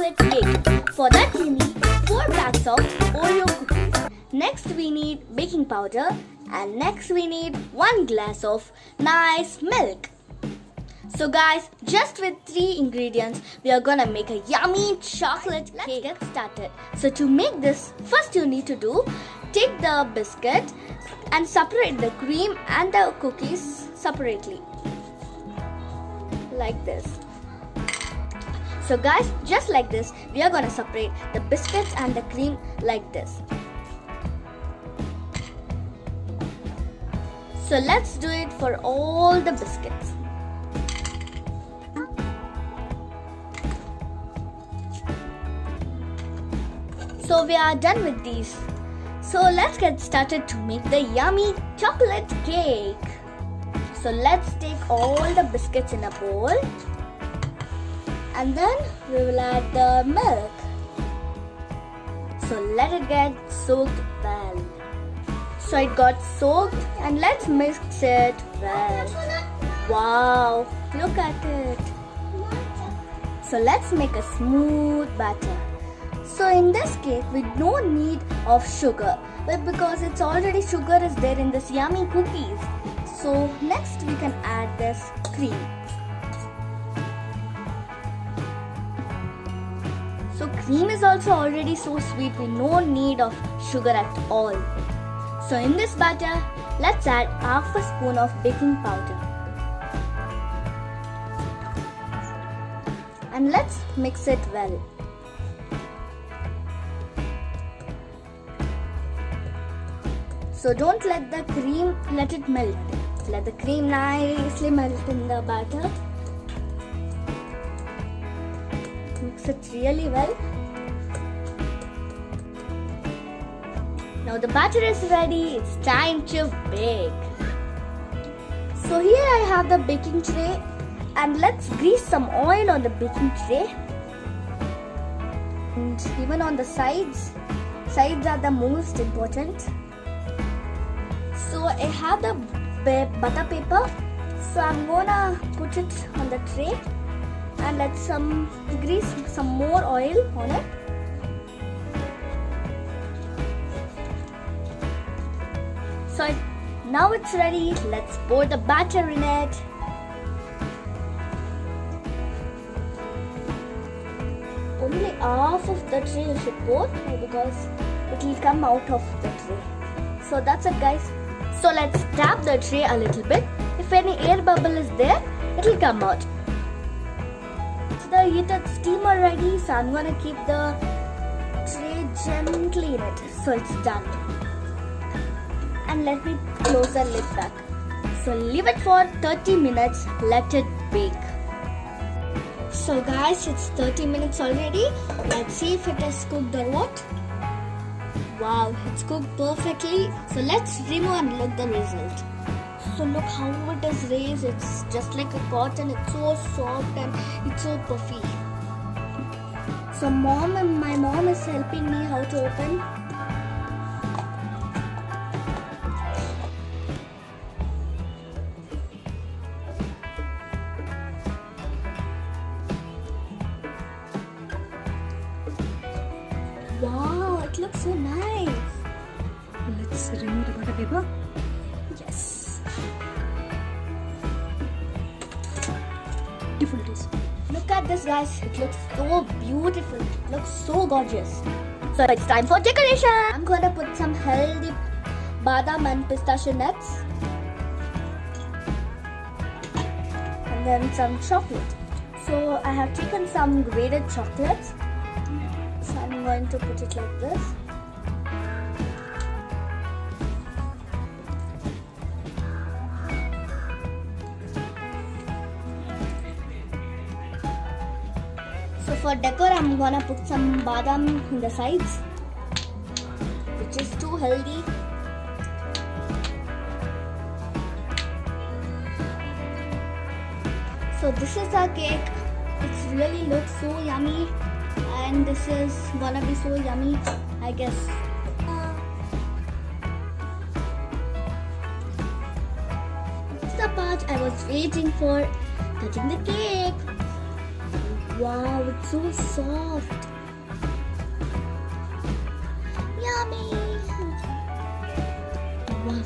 chocolate cake. For that we need 4 bags of Oreo cookies. Next we need baking powder, and next we need 1 glass of nice milk. So guys, just with 3 ingredients, we are gonna make a yummy chocolate cake. Let's get started. So to make this, first you need to do, take the biscuit and separate the cream and the cookies separately. Like this. So guys, just like this, we are gonna separate the biscuits and the cream like this. So let's do it for all the biscuits. So we are done with these. So let's get started to make the yummy chocolate cake. So let's take all the biscuits in a bowl. And then we will add the milk. So let it get soaked well. So it got soaked and let's mix it well. Wow, look at it. So let's make a smooth batter. So in this cake we don't need of sugar, but because it's already sugar is there in this yummy cookies. So next we can add this cream. So cream is also already so sweet, we no need of sugar at all. So in this batter, let's add half a spoon of baking powder. And let's mix it well. So don't let the cream, let it melt. Let the cream nicely melt in the batter. Mix it really well. Now the batter is ready. It's time to bake. So here I have the baking tray, and let's grease some oil on the baking tray. And even on the sides. Sides are the most important. So I have the butter paper. So I'm gonna put it on the tray and let's grease some more oil on it. So now it's ready. Let's pour the batter in it. Only half of the tray you should pour because it will come out of the tray. So that's it, guys. So let's tap the tray a little bit. If any air bubble is there, it will come out. The heated steamer ready, so I'm gonna keep the tray gently in it. So it's done. And let me close the lid back. So leave it for 30 minutes. Let it bake. So guys, it's 30 minutes already. Let's see if it is cooked or what. Wow, it's cooked perfectly. So let's remove and look the result. So look how it is raised. It's just like a cotton. It's so soft and it's so puffy. So my mom is helping me how to open. Wow, it looks so nice. Let's remove the butter paper. Yes. Beautiful it is. Look at this, guys. It looks so beautiful. It looks so gorgeous. So it's time for decoration. I'm gonna put some healthy badam and pistachio nuts. And then some chocolate. So I have taken some grated chocolates. So I'm going to put it like this. So for decor, I'm gonna put some badam in the sides, which is too healthy. So this is our cake. It really looks so yummy. And this is gonna be so yummy, I guess. This is the part I was waiting for, cutting the cake. Wow, it's so soft. Yummy. Wow.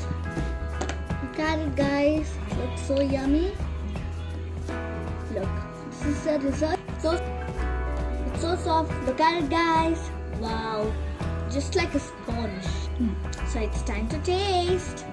Look at it, guys. It looks so yummy. Look, this is the result. It's so soft. Look at it, guys. Wow. Just like a sponge. So it's time to taste.